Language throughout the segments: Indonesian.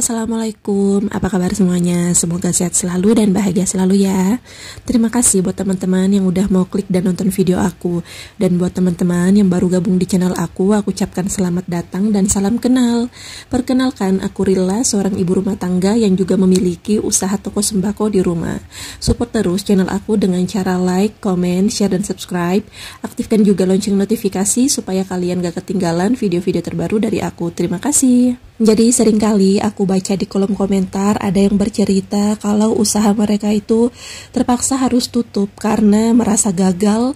Assalamualaikum, apa kabar semuanya? Semoga sehat selalu dan bahagia selalu ya. Terima kasih buat teman-teman yang udah mau klik dan nonton video aku. Dan buat teman-teman yang baru gabung di channel aku ucapkan selamat datang dan salam kenal. Perkenalkan, aku Rilla, seorang ibu rumah tangga yang juga memiliki usaha toko sembako di rumah. Support terus channel aku dengan cara like, comment, share, dan subscribe. Aktifkan juga lonceng notifikasi supaya kalian gak ketinggalan video-video terbaru dari aku. Terima kasih. Jadi seringkali aku baca di kolom komentar ada yang bercerita kalau usaha mereka itu terpaksa harus tutup karena merasa gagal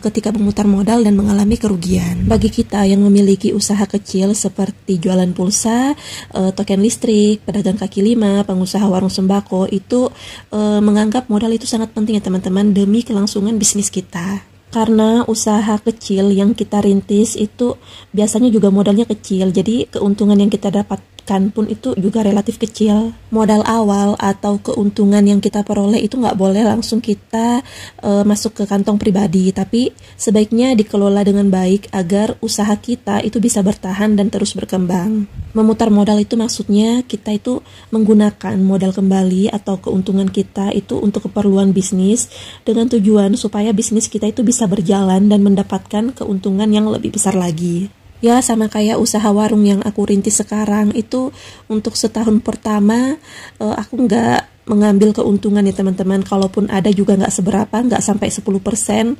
ketika memutar modal dan mengalami kerugian. Bagi kita yang memiliki usaha kecil seperti jualan pulsa, token listrik, pedagang kaki lima, pengusaha warung sembako itu menganggap modal itu sangat penting ya teman-teman demi kelangsungan bisnis kita. Karena usaha kecil yang kita rintis itu biasanya juga modalnya kecil, jadi keuntungan yang kita dapatkan pun itu juga relatif kecil. Modal awal atau keuntungan yang kita peroleh itu nggak boleh langsung kita masuk ke kantong pribadi, tapi sebaiknya dikelola dengan baik agar usaha kita itu bisa bertahan dan terus berkembang. Memutar modal itu maksudnya kita itu menggunakan modal kembali atau keuntungan kita itu untuk keperluan bisnis dengan tujuan supaya bisnis kita itu bisa berjalan dan mendapatkan keuntungan yang lebih besar lagi. Ya sama kayak usaha warung yang aku rintis sekarang itu untuk setahun pertama aku nggak mengambil keuntungan ya teman-teman, kalaupun ada juga nggak seberapa, nggak sampai 10%,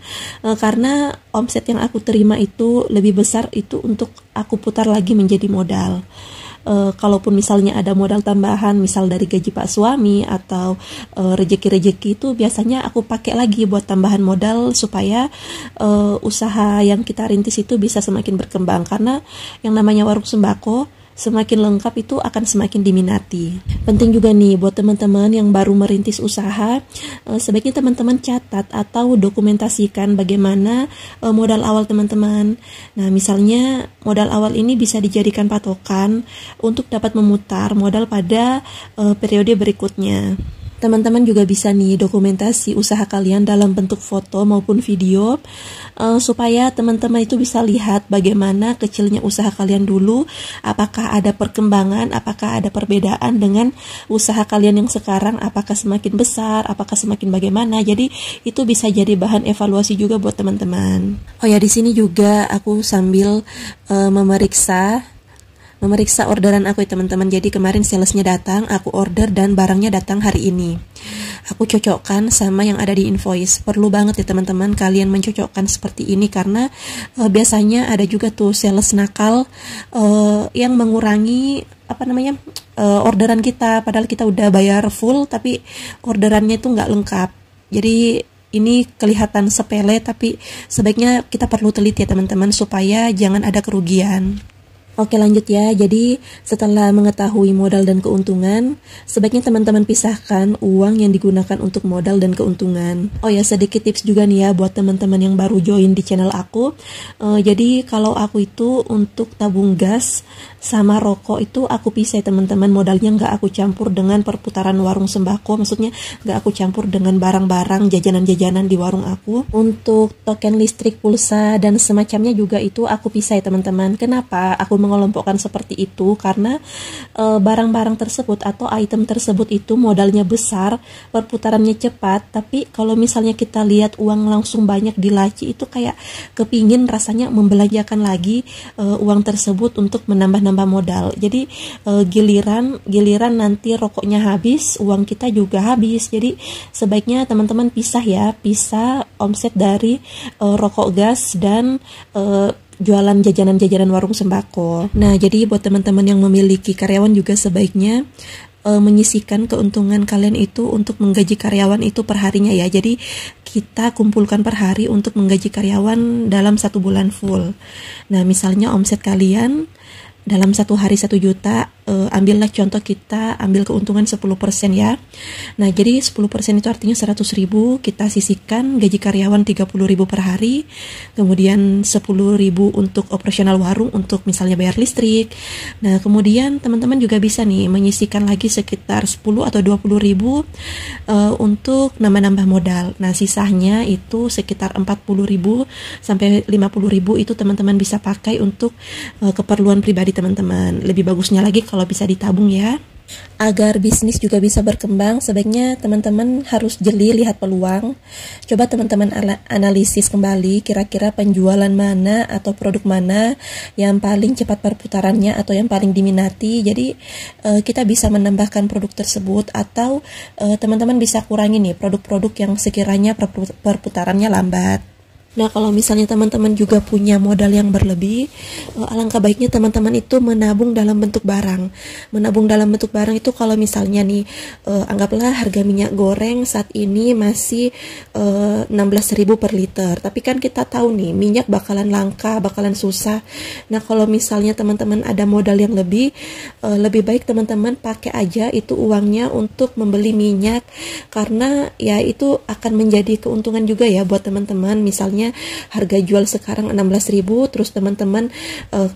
karena omset yang aku terima itu lebih besar itu untuk aku putar lagi menjadi modal. Kalaupun misalnya ada modal tambahan misal dari gaji pak suami atau rejeki-rejeki itu biasanya aku pakai lagi buat tambahan modal supaya usaha yang kita rintis itu bisa semakin berkembang, karena yang namanya warung sembako semakin lengkap itu akan semakin diminati. Penting juga nih buat teman-teman yang baru merintis usaha, sebaiknya teman-teman catat atau dokumentasikan bagaimana modal awal teman-teman. Nah, misalnya modal awal ini bisa dijadikan patokan untuk dapat memutar modal pada periode berikutnya. Teman-teman juga bisa nih dokumentasi usaha kalian dalam bentuk foto maupun video supaya teman-teman itu bisa lihat bagaimana kecilnya usaha kalian dulu, apakah ada perkembangan, apakah ada perbedaan dengan usaha kalian yang sekarang, apakah semakin besar, apakah semakin bagaimana. Jadi itu bisa jadi bahan evaluasi juga buat teman-teman. Oh ya, di sini juga aku sambil memeriksa orderan aku ya teman-teman. Jadi kemarin salesnya datang, aku order dan barangnya datang hari ini. Aku cocokkan sama yang ada di invoice. Perlu banget ya teman-teman kalian mencocokkan seperti ini, karena biasanya ada juga tuh sales nakal yang mengurangi orderan kita, padahal kita udah bayar full tapi orderannya itu nggak lengkap. Jadi ini kelihatan sepele tapi sebaiknya kita perlu teliti ya teman-teman supaya jangan ada kerugian. Oke, lanjut ya. Jadi setelah mengetahui modal dan keuntungan, sebaiknya teman-teman pisahkan uang yang digunakan untuk modal dan keuntungan. Oh ya, sedikit tips juga nih ya buat teman-teman yang baru join di channel aku. Jadi kalau aku itu untuk tabung gas sama rokok itu aku pisah teman-teman, modalnya nggak aku campur dengan perputaran warung sembako, maksudnya nggak aku campur dengan barang-barang jajanan-jajanan di warung aku. Untuk token listrik, pulsa, dan semacamnya juga itu aku pisah teman-teman. Kenapa aku mengelompokkan seperti itu? Karena barang-barang tersebut atau item tersebut itu modalnya besar, perputarannya cepat, tapi kalau misalnya kita lihat uang langsung banyak di laci itu kayak kepingin rasanya membelanjakan lagi uang tersebut untuk menambah modal. Jadi giliran nanti rokoknya habis, uang kita juga habis. Jadi sebaiknya teman-teman pisah ya, pisah omset dari rokok gas dan jualan jajanan-jajanan warung sembako. Nah, jadi buat teman-teman yang memiliki karyawan juga sebaiknya menyisihkan keuntungan kalian itu untuk menggaji karyawan itu per harinya ya. Jadi kita kumpulkan per hari untuk menggaji karyawan dalam 1 bulan full. Nah, misalnya omset kalian dalam 1 hari 1 juta, ambillah contoh kita ambil keuntungan 10% ya. Nah, jadi 10% itu artinya 100.000, kita sisihkan gaji karyawan 30.000 per hari, kemudian 10.000 untuk operasional warung untuk misalnya bayar listrik. Nah, kemudian teman-teman juga bisa nih menyisihkan lagi sekitar 10 atau 20.000 untuk nambah-nambah modal. Nah, sisanya itu sekitar 40.000 sampai 50.000 itu teman-teman bisa pakai untuk keperluan pribadi teman-teman. Lebih bagusnya lagi kalau bisa ditabung ya. Agar bisnis juga bisa berkembang, sebaiknya teman-teman harus jeli lihat peluang. Coba teman-teman analisis kembali kira-kira penjualan mana atau produk mana yang paling cepat perputarannya atau yang paling diminati. Jadi kita bisa menambahkan produk tersebut, atau teman-teman bisa kurangi nih produk-produk yang sekiranya perputarannya lambat. Nah, kalau misalnya teman-teman juga punya modal yang berlebih, alangkah baiknya teman-teman itu menabung dalam bentuk barang. Menabung dalam bentuk barang itu kalau misalnya nih, anggaplah harga minyak goreng saat ini masih 16.000 per liter. Tapi kan kita tahu nih, minyak bakalan langka, bakalan susah. Nah, kalau misalnya teman-teman ada modal yang lebih baik teman-teman pakai aja itu uangnya untuk membeli minyak, karena ya itu akan menjadi keuntungan juga ya buat teman-teman. Misalnya harga jual sekarang 16.000, terus teman-teman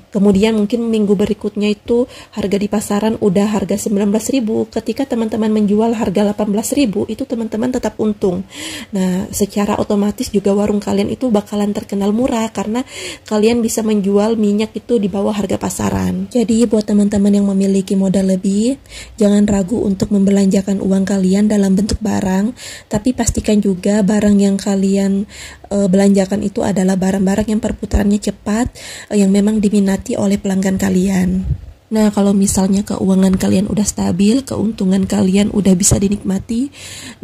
kemudian mungkin minggu berikutnya itu harga di pasaran udah harga 19.000. Ketika teman-teman menjual harga 18.000, itu teman-teman tetap untung. Nah, secara otomatis juga warung kalian itu bakalan terkenal murah karena kalian bisa menjual minyak itu di bawah harga pasaran. Jadi buat teman-teman yang memiliki modal lebih, jangan ragu untuk membelanjakan uang kalian dalam bentuk barang, tapi pastikan juga barang yang kalian belanjakan itu adalah barang-barang yang perputarannya cepat, yang memang diminati oleh pelanggan kalian. Nah, kalau misalnya keuangan kalian udah stabil, keuntungan kalian udah bisa dinikmati,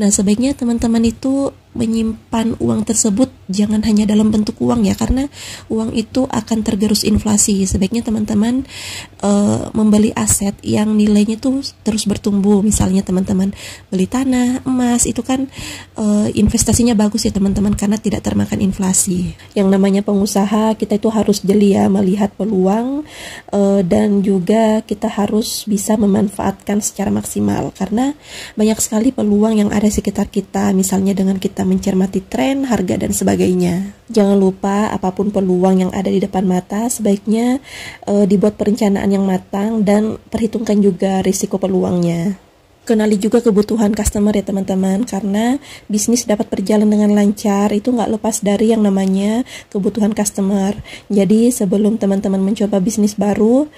nah sebaiknya teman-teman itu menyimpan uang tersebut jangan hanya dalam bentuk uang ya, karena uang itu akan tergerus inflasi. Sebaiknya teman-teman membeli aset yang nilainya tuh terus bertumbuh. Misalnya teman-teman beli tanah, emas, itu kan investasinya bagus ya teman-teman, karena tidak termakan inflasi. Yang namanya pengusaha, kita itu harus jeli ya melihat peluang, dan juga kita harus bisa memanfaatkan secara maksimal, karena banyak sekali peluang yang ada di sekitar kita. Misalnya dengan kita mencermati tren, harga, dan sebagainya. Jangan lupa apapun peluang yang ada di depan mata, sebaiknya dibuat perencanaan yang matang dan perhitungkan juga risiko peluangnya. Kenali juga kebutuhan customer ya teman-teman, karena bisnis dapat berjalan dengan lancar itu nggak lepas dari yang namanya kebutuhan customer. Jadi sebelum teman-teman mencoba bisnis baru,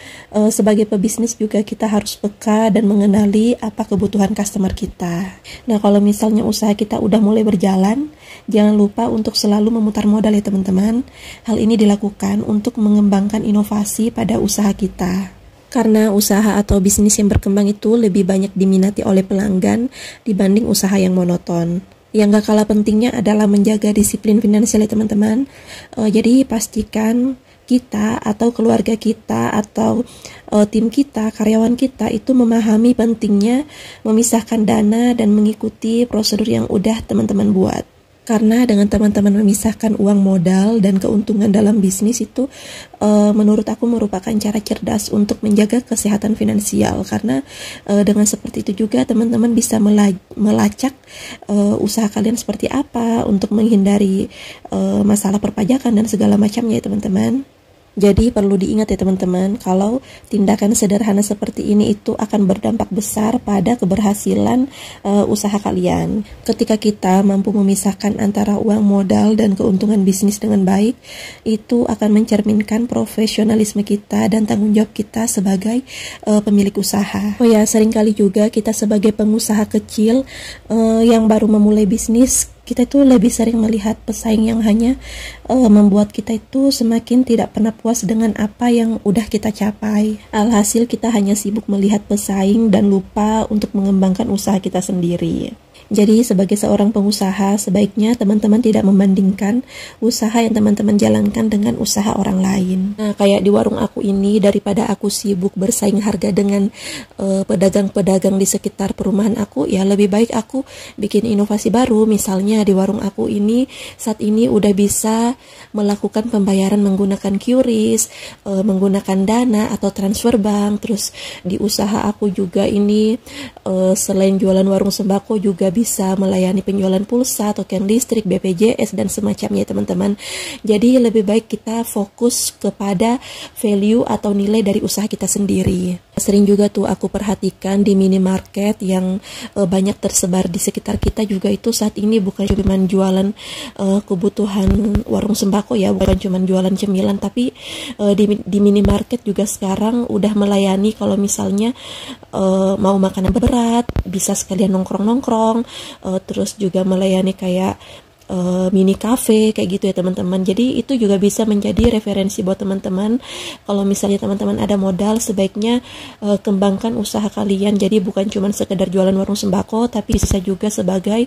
sebagai pebisnis juga kita harus peka dan mengenali apa kebutuhan customer kita. Nah, kalau misalnya usaha kita udah mulai berjalan, jangan lupa untuk selalu memutar modal ya teman-teman. Hal ini dilakukan untuk mengembangkan inovasi pada usaha kita. Karena usaha atau bisnis yang berkembang itu lebih banyak diminati oleh pelanggan dibanding usaha yang monoton. Yang gak kalah pentingnya adalah menjaga disiplin finansial ya teman-teman. Jadi pastikan kita atau keluarga kita atau tim kita, karyawan kita itu memahami pentingnya memisahkan dana dan mengikuti prosedur yang udah teman-teman buat. Karena dengan teman-teman memisahkan uang modal dan keuntungan dalam bisnis itu menurut aku merupakan cara cerdas untuk menjaga kesehatan finansial. Karena dengan seperti itu juga teman-teman bisa melacak usaha kalian seperti apa untuk menghindari masalah perpajakan dan segala macamnya ya teman-teman. Jadi perlu diingat ya teman-teman, kalau tindakan sederhana seperti ini itu akan berdampak besar pada keberhasilan usaha kalian. Ketika kita mampu memisahkan antara uang modal dan keuntungan bisnis dengan baik, itu akan mencerminkan profesionalisme kita dan tanggung jawab kita sebagai pemilik usaha. Oh ya, seringkali juga kita sebagai pengusaha kecil yang baru memulai bisnis, kita itu lebih sering melihat pesaing yang hanya membuat kita itu semakin tidak pernah puas dengan apa yang udah kita capai. Alhasil kita hanya sibuk melihat pesaing dan lupa untuk mengembangkan usaha kita sendiri. Jadi sebagai seorang pengusaha, sebaiknya teman-teman tidak membandingkan usaha yang teman-teman jalankan dengan usaha orang lain. Nah, kayak di warung aku ini, daripada aku sibuk bersaing harga dengan pedagang-pedagang di sekitar perumahan aku, ya lebih baik aku bikin inovasi baru. Misalnya di warung aku ini, saat ini udah bisa melakukan pembayaran menggunakan QRIS, menggunakan dana atau transfer bank. Terus di usaha aku juga ini, selain jualan warung sembako juga bisa melayani penjualan pulsa, token listrik, BPJS, dan semacamnya teman-teman. Jadi lebih baik kita fokus kepada value atau nilai dari usaha kita sendiri. Sering juga tuh aku perhatikan di minimarket yang banyak tersebar di sekitar kita juga itu saat ini bukan cuma jualan kebutuhan warung sembako ya, bukan cuma jualan cemilan, tapi di minimarket juga sekarang udah melayani kalau misalnya mau makanan berat bisa sekalian nongkrong-nongkrong, terus juga melayani kayak mini cafe kayak gitu ya teman-teman. Jadi itu juga bisa menjadi referensi buat teman-teman. Kalau misalnya teman-teman ada modal, sebaiknya kembangkan usaha kalian. Jadi bukan cuma sekedar jualan warung sembako, tapi bisa juga sebagai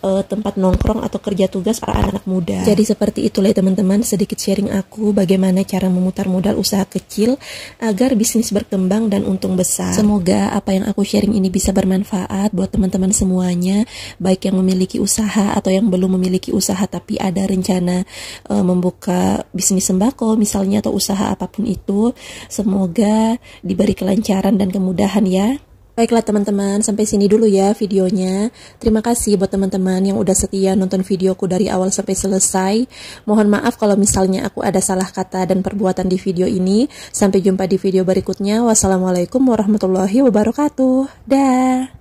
tempat nongkrong atau kerja tugas para anak muda. Jadi seperti itulah ya teman-teman, sedikit sharing aku bagaimana cara memutar modal usaha kecil agar bisnis berkembang dan untung besar. Semoga apa yang aku sharing ini bisa bermanfaat buat teman-teman semuanya, baik yang memiliki usaha atau yang belum memiliki usaha tapi ada rencana membuka bisnis sembako misalnya atau usaha apapun itu. Semoga diberi kelancaran dan kemudahan ya. Baiklah teman-teman, sampai sini dulu ya videonya. Terima kasih buat teman-teman yang udah setia nonton videoku dari awal sampai selesai. Mohon maaf kalau misalnya aku ada salah kata dan perbuatan di video ini. Sampai jumpa di video berikutnya. Wassalamualaikum warahmatullahi wabarakatuh. Dah.